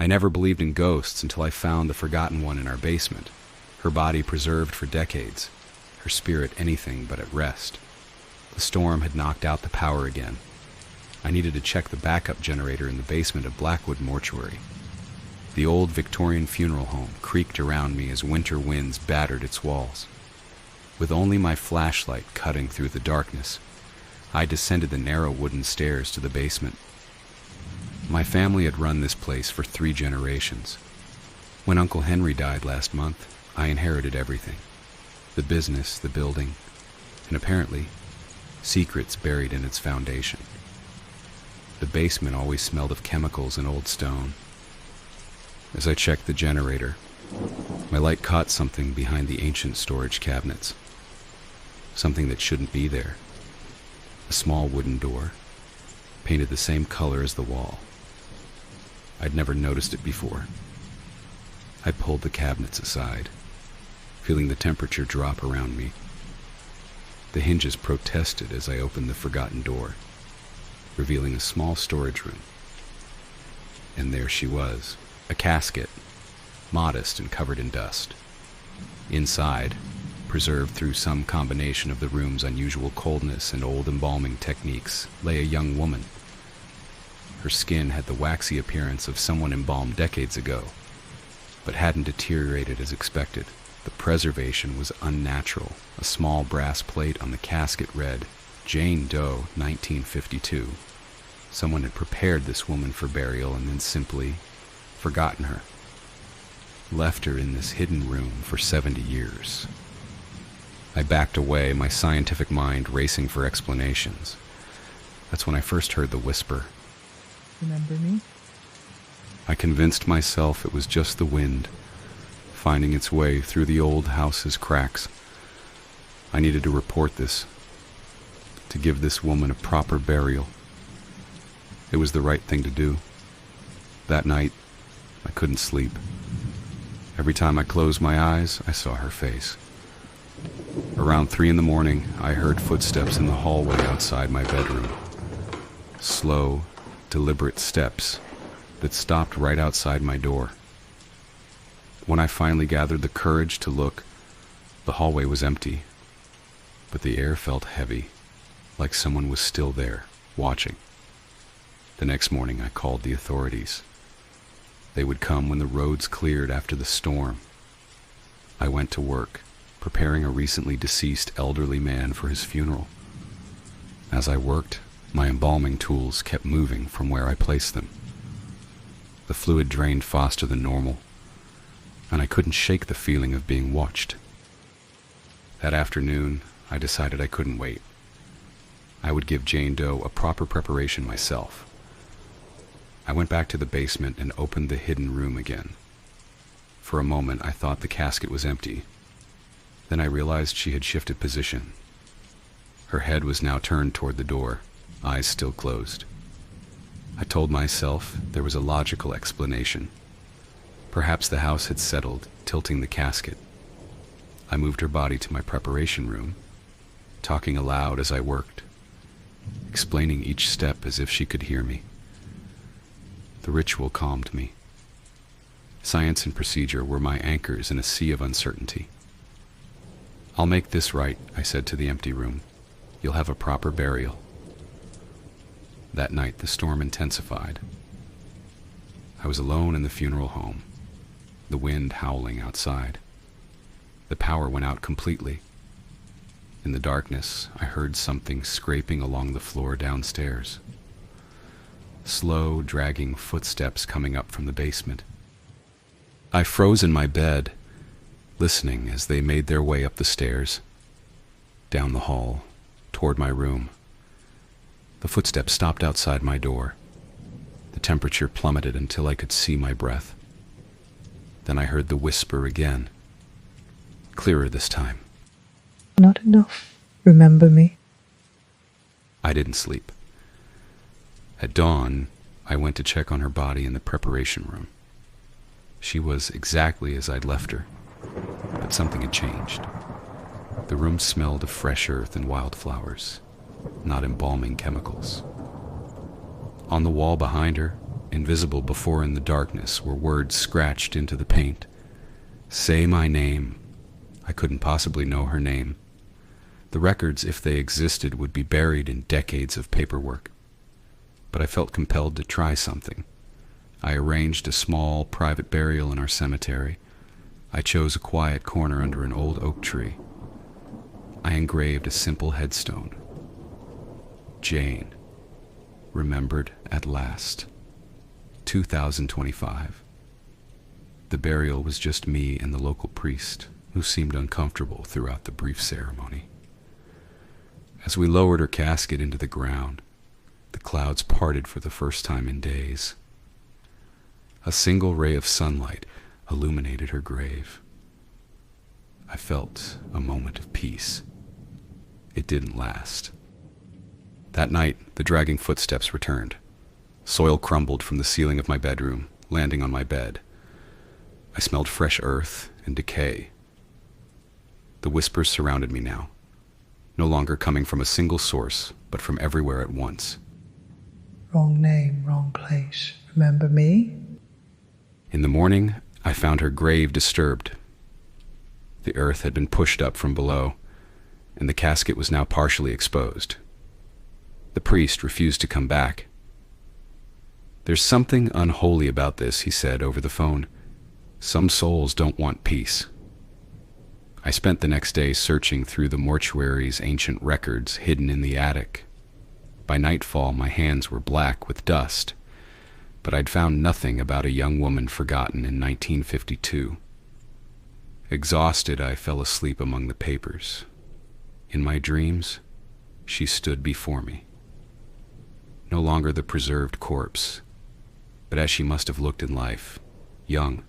I never believed in ghosts until I found the forgotten one in our basement, her body preserved for decades, her spirit anything but at rest. The storm had knocked out the power again. I needed to check the backup generator in the basement of Blackwood Mortuary. The old Victorian funeral home creaked around me as winter winds battered its walls. With only my flashlight cutting through the darkness, I descended the narrow wooden stairs to the basement. My family had run this place for 3 generations. When Uncle Henry died last month, I inherited everything. The business, the building, and apparently, secrets buried in its foundation. The basement always smelled of chemicals and old stone. As I checked the generator, my light caught something behind the ancient storage cabinets. Something that shouldn't be there. A small wooden door, painted the same color as the wall. I'd never noticed it before. I pulled the cabinets aside, feeling the temperature drop around me. The hinges protested as I opened the forgotten door, revealing a small storage room. And there she was, a casket, modest and covered in dust. Inside, preserved through some combination of the room's unusual coldness and old embalming techniques, lay a young woman. Her skin had the waxy appearance of someone embalmed decades ago, but hadn't deteriorated as expected. The preservation was unnatural. A small brass plate on the casket read, Jane Doe, 1952. Someone had prepared this woman for burial and then simply forgotten her. Left her in this hidden room for 70 years. I backed away, my scientific mind racing for explanations. That's when I first heard the whisper. Remember me? I convinced myself it was just the wind, finding its way through the old house's cracks. I needed to report this, to give this woman a proper burial. It was the right thing to do. That night, I couldn't sleep. Every time I closed my eyes, I saw her face. Around 3 a.m, I heard footsteps in the hallway outside my bedroom. Slow, deliberate steps that stopped right outside my door. When I finally gathered the courage to look, the hallway was empty, but the air felt heavy, like someone was still there, watching. The next morning I called the authorities. They would come when the roads cleared after the storm. I went to work, preparing a recently deceased elderly man for his funeral. As I worked, my embalming tools kept moving from where I placed them. The fluid drained faster than normal, and I couldn't shake the feeling of being watched. That afternoon, I decided I couldn't wait. I would give Jane Doe a proper preparation myself. I went back to the basement and opened the hidden room again. For a moment, I thought the casket was empty. Then I realized she had shifted position. Her head was now turned toward the door, eyes still closed. I told myself there was a logical explanation. Perhaps the house had settled, tilting the casket. I moved her body to my preparation room, talking aloud as I worked, explaining each step as if she could hear me. The ritual calmed me. Science and procedure were my anchors in a sea of uncertainty. "I'll make this right," I said to the empty room. "You'll have a proper burial." That night, the storm intensified. I was alone in the funeral home, the wind howling outside. The power went out completely. In the darkness, I heard something scraping along the floor downstairs. Slow, dragging footsteps coming up from the basement. I froze in my bed, listening as they made their way up the stairs, down the hall, toward my room. The footsteps stopped outside my door. The temperature plummeted until I could see my breath. Then I heard the whisper again, clearer this time. Not enough. Remember me? I didn't sleep. At dawn, I went to check on her body in the preparation room. She was exactly as I'd left her, but something had changed. The room smelled of fresh earth and wildflowers, not embalming chemicals. On the wall behind her, invisible before in the darkness, were words scratched into the paint. Say my name. I couldn't possibly know her name. The records, if they existed, would be buried in decades of paperwork. But I felt compelled to try something. I arranged a small private burial in our cemetery. I chose a quiet corner under an old oak tree. I engraved a simple headstone. Jane, remembered at last. 2025. The burial was just me and the local priest, who seemed uncomfortable throughout the brief ceremony. As we lowered her casket into the ground, the clouds parted for the first time in days. A single ray of sunlight illuminated her grave. I felt a moment of peace. It didn't last. That night, the dragging footsteps returned. Soil crumbled from the ceiling of my bedroom, landing on my bed. I smelled fresh earth and decay. The whispers surrounded me now, no longer coming from a single source, but from everywhere at once. Wrong name, wrong place. Remember me? In the morning, I found her grave disturbed. The earth had been pushed up from below, and the casket was now partially exposed. The priest refused to come back. There's something unholy about this, he said over the phone. Some souls don't want peace. I spent the next day searching through the mortuary's ancient records hidden in the attic. By nightfall, my hands were black with dust, but I'd found nothing about a young woman forgotten in 1952. Exhausted, I fell asleep among the papers. In my dreams, she stood before me. No longer the preserved corpse, but as she must have looked in life, young,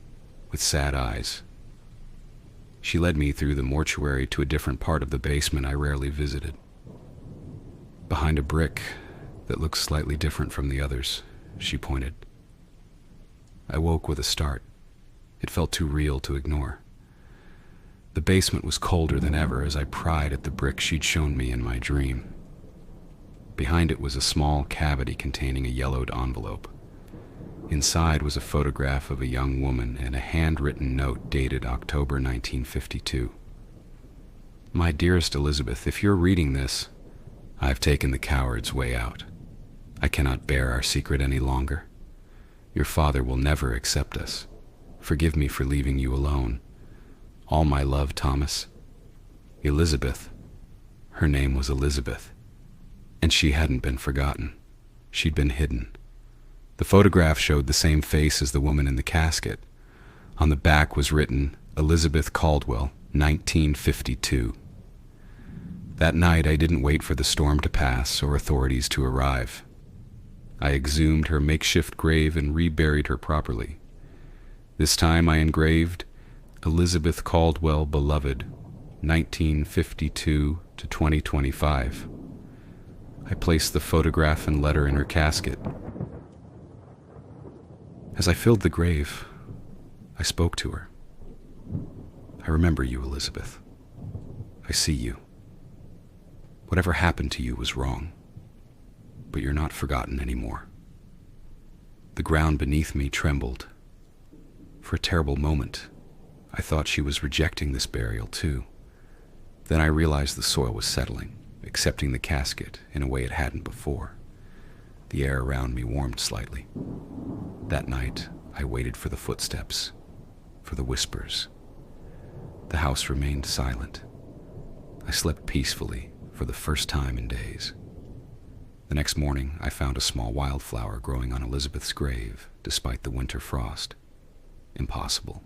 with sad eyes. She led me through the mortuary to a different part of the basement I rarely visited. Behind a brick that looked slightly different from the others, she pointed. I woke with a start. It felt too real to ignore. The basement was colder than ever as I pried at the brick she'd shown me in my dream. Behind it was a small cavity containing a yellowed envelope. Inside was a photograph of a young woman and a handwritten note dated October 1952. My dearest Elizabeth, if you're reading this, I've taken the coward's way out. I cannot bear our secret any longer. Your father will never accept us. Forgive me for leaving you alone. All my love, Thomas. Elizabeth. Her name was Elizabeth. And she hadn't been forgotten. She'd been hidden. The photograph showed the same face as the woman in the casket. On the back was written, Elizabeth Caldwell, 1952. That night, I didn't wait for the storm to pass or authorities to arrive. I exhumed her makeshift grave and reburied her properly. This time I engraved, Elizabeth Caldwell, beloved, 1952 to 2025. I placed the photograph and letter in her casket. As I filled the grave, I spoke to her. I remember you, Elizabeth. I see you. Whatever happened to you was wrong, but you're not forgotten anymore. The ground beneath me trembled. For a terrible moment, I thought she was rejecting this burial too. Then I realized the soil was settling, accepting the casket in a way it hadn't before. The air around me warmed slightly. That night, I waited for the footsteps, for the whispers. The house remained silent. I slept peacefully for the first time in days. The next morning, I found a small wildflower growing on Elizabeth's grave, despite the winter frost. Impossible,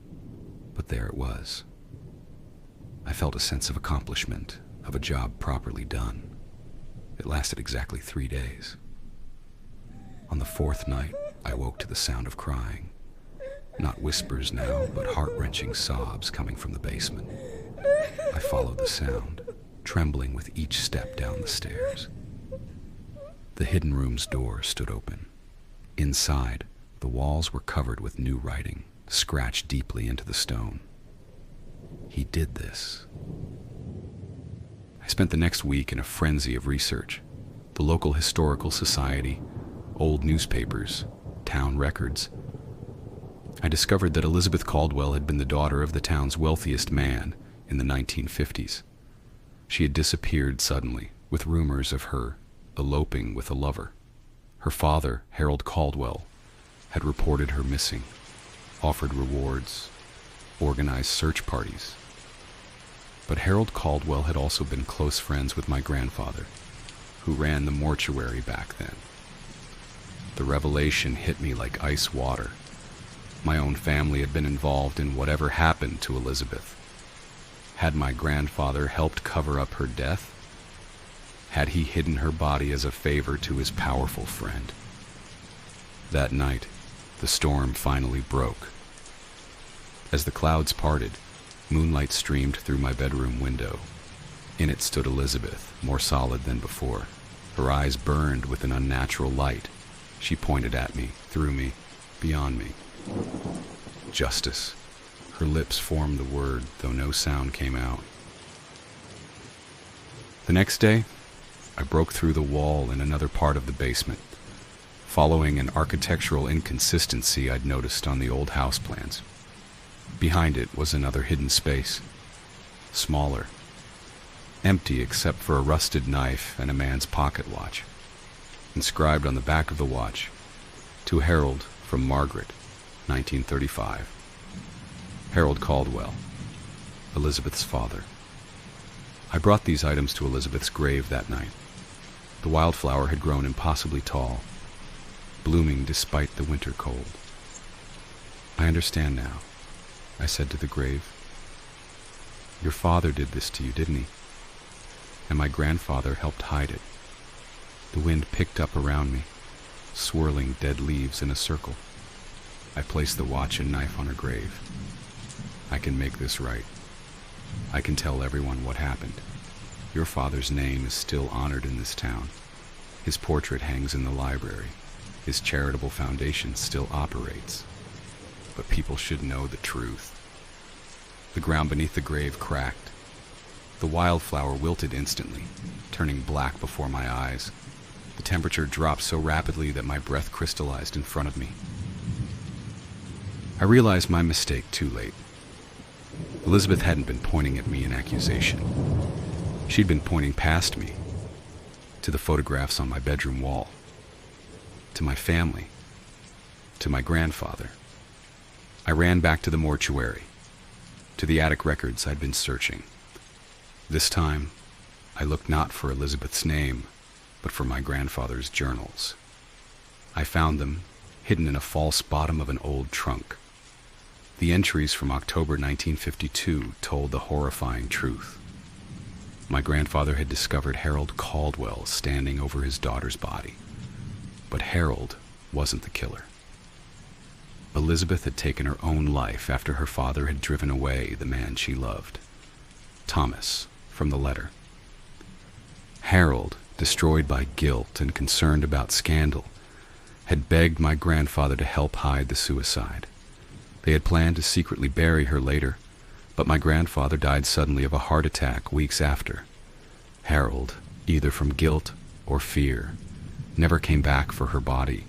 but there it was. I felt a sense of accomplishment, of a job properly done. It lasted exactly 3 days. On the 4th night, I woke to the sound of crying. Not whispers now, but heart-wrenching sobs coming from the basement. I followed the sound, trembling with each step down the stairs. The hidden room's door stood open. Inside, the walls were covered with new writing, scratched deeply into the stone. He did this. I spent the next week in a frenzy of research. The local historical society, old newspapers, town records. I discovered that Elizabeth Caldwell had been the daughter of the town's wealthiest man in the 1950s. She had disappeared suddenly, with rumors of her eloping with a lover. Her father, Harold Caldwell, had reported her missing, offered rewards, organized search parties. But Harold Caldwell had also been close friends with my grandfather, who ran the mortuary back then. The revelation hit me like ice water. My own family had been involved in whatever happened to Elizabeth. Had my grandfather helped cover up her death? Had he hidden her body as a favor to his powerful friend? That night, the storm finally broke. As the clouds parted, moonlight streamed through my bedroom window. In it stood Elizabeth, more solid than before. Her eyes burned with an unnatural light. She pointed at me, through me, beyond me. Justice. Her lips formed the word, though no sound came out. The next day, I broke through the wall in another part of the basement, following an architectural inconsistency I'd noticed on the old house plans. Behind it was another hidden space, smaller, empty except for a rusted knife and a man's pocket watch. Inscribed on the back of the watch, "To Harold from Margaret, 1935. Harold Caldwell, Elizabeth's father." I brought these items to Elizabeth's grave that night. The wildflower had grown impossibly tall, blooming despite the winter cold. "I understand now," I said to the grave. "Your father did this to you, didn't he? And my grandfather helped hide it." The wind picked up around me, swirling dead leaves in a circle. I placed the watch and knife on her grave. "I can make this right. I can tell everyone what happened. Your father's name is still honored in this town. His portrait hangs in the library. His charitable foundation still operates. But people should know the truth." The ground beneath the grave cracked. The wildflower wilted instantly, turning black before my eyes. The temperature dropped so rapidly that my breath crystallized in front of me. I realized my mistake too late. Elizabeth hadn't been pointing at me in accusation. She'd been pointing past me, to the photographs on my bedroom wall, to my family, to my grandfather. I ran back to the mortuary, to the attic records I'd been searching. This time, I looked not for Elizabeth's name, but for my grandfather's journals. I found them hidden in a false bottom of an old trunk. The entries from October 1952 told the horrifying truth. My grandfather had discovered Harold Caldwell standing over his daughter's body, but Harold wasn't the killer. Elizabeth had taken her own life after her father had driven away the man she loved. Thomas, from the letter. Harold, destroyed by guilt and concerned about scandal, had begged my grandfather to help hide the suicide. They had planned to secretly bury her later, but my grandfather died suddenly of a heart attack weeks after. Harold, either from guilt or fear, never came back for her body.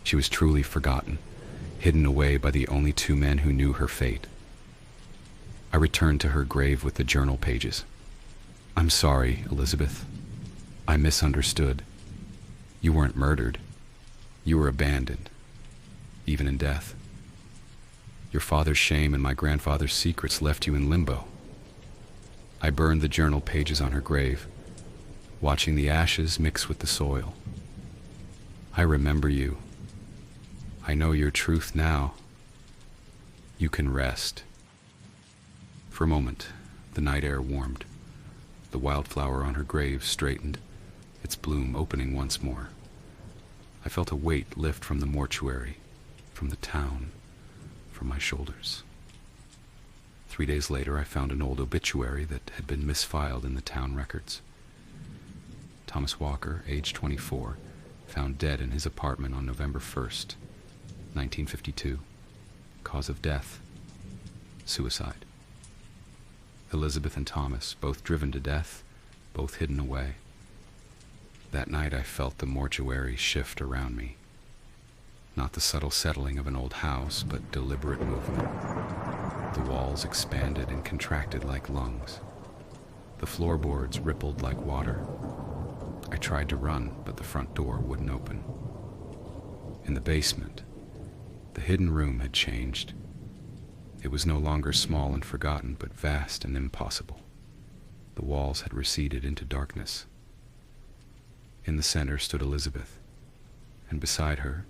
She was truly forgotten, hidden away by the only two men who knew her fate. I returned to her grave with the journal pages. "I'm sorry, Elizabeth. I misunderstood. You weren't murdered. You were abandoned, even in death. Your father's shame and my grandfather's secrets left you in limbo." I burned the journal pages on her grave, watching the ashes mix with the soil. "I remember you. I know your truth now. You can rest." For a moment, the night air warmed. The wildflower on her grave straightened, its bloom opening once more. I felt a weight lift from the mortuary, from the town, from my shoulders. 3 days later, I found an old obituary that had been misfiled in the town records. Thomas Walker, age 24, found dead in his apartment on November 1st, 1952. Cause of death, suicide. Elizabeth and Thomas, both driven to death, both hidden away. That night I felt the mortuary shift around me. Not the subtle settling of an old house, but deliberate movement. The walls expanded and contracted like lungs. The floorboards rippled like water. I tried to run, but the front door wouldn't open. In the basement, the hidden room had changed. It was no longer small and forgotten, but vast and impossible. The walls had receded into darkness. In the center stood Elizabeth, and beside her,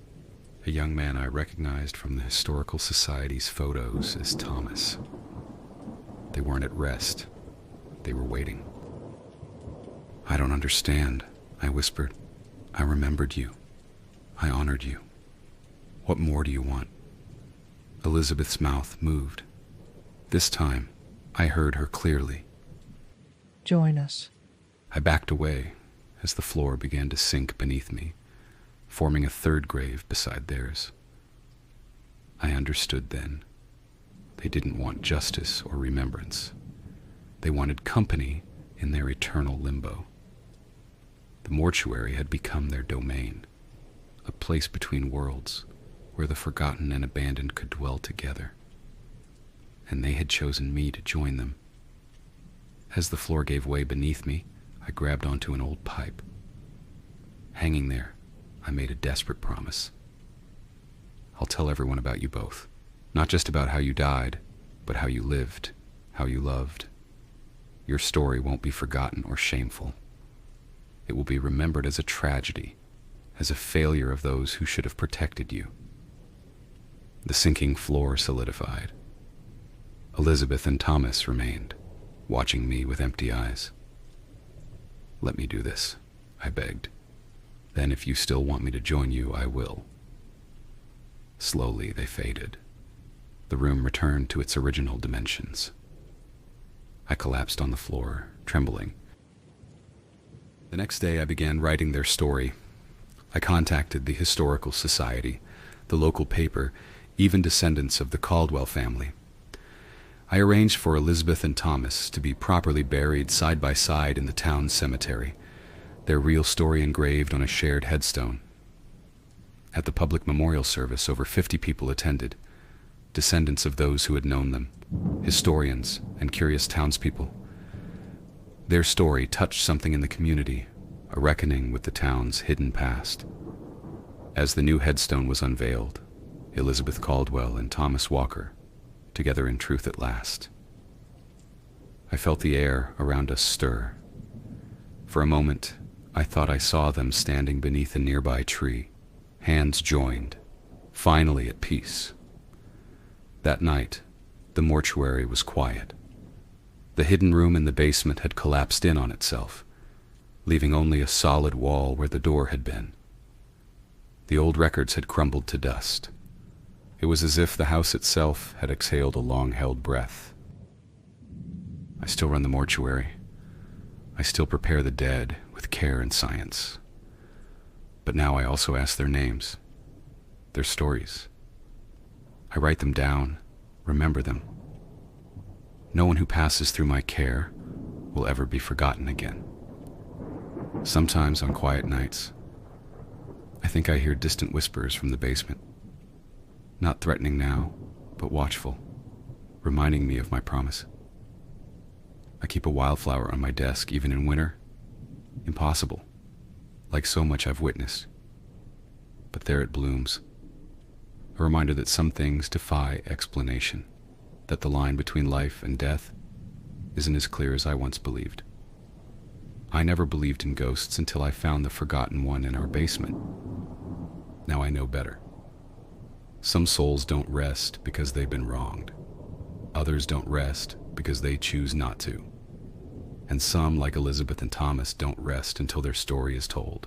a young man I recognized from the Historical Society's photos as Thomas. They weren't at rest. They were waiting. "I don't understand," I whispered. "I remembered you. I honored you. What more do you want?" Elizabeth's mouth moved. This time, I heard her clearly. "Join us." I backed away as the floor began to sink beneath me, forming a third grave beside theirs. I understood then. They didn't want justice or remembrance. They wanted company in their eternal limbo. The mortuary had become their domain, a place between worlds where the forgotten and abandoned could dwell together. And they had chosen me to join them. As the floor gave way beneath me, I grabbed onto an old pipe. Hanging there, I made a desperate promise. "I'll tell everyone about you both. Not just about how you died, but how you lived, how you loved. Your story won't be forgotten or shameful. It will be remembered as a tragedy, as a failure of those who should have protected you." The sinking floor solidified. Elizabeth and Thomas remained, watching me with empty eyes. "Let me do this," I begged. "Then if you still want me to join you, I will." Slowly they faded. The room returned to its original dimensions. I collapsed on the floor, trembling. The next day I began writing their story. I contacted the Historical Society, the local paper, even descendants of the Caldwell family. I arranged for Elizabeth and Thomas to be properly buried side by side in the town cemetery, their real story engraved on a shared headstone. At the public memorial service, over 50 people attended, descendants of those who had known them, historians and curious townspeople. Their story touched something in the community, a reckoning with the town's hidden past. As the new headstone was unveiled, Elizabeth Caldwell and Thomas Walker, together in truth at last. I felt the air around us stir. For a moment, I thought I saw them standing beneath a nearby tree, hands joined, finally at peace. That night, the mortuary was quiet. The hidden room in the basement had collapsed in on itself, leaving only a solid wall where the door had been. The old records had crumbled to dust. It was as if the house itself had exhaled a long-held breath. I still run the mortuary. I still prepare the dead with care and science. But now I also ask their names, their stories. I write them down, remember them. No one who passes through my care will ever be forgotten again. Sometimes on quiet nights, I think I hear distant whispers from the basement. Not threatening now, but watchful, reminding me of my promise. I keep a wildflower on my desk, even in winter. Impossible, like so much I've witnessed. But there it blooms. A reminder that some things defy explanation, that the line between life and death isn't as clear as I once believed. I never believed in ghosts until I found the forgotten one in our basement. Now I know better. Some souls don't rest because they've been wronged. Others don't rest because they choose not to. And some, like Elizabeth and Thomas, don't rest until their story is told.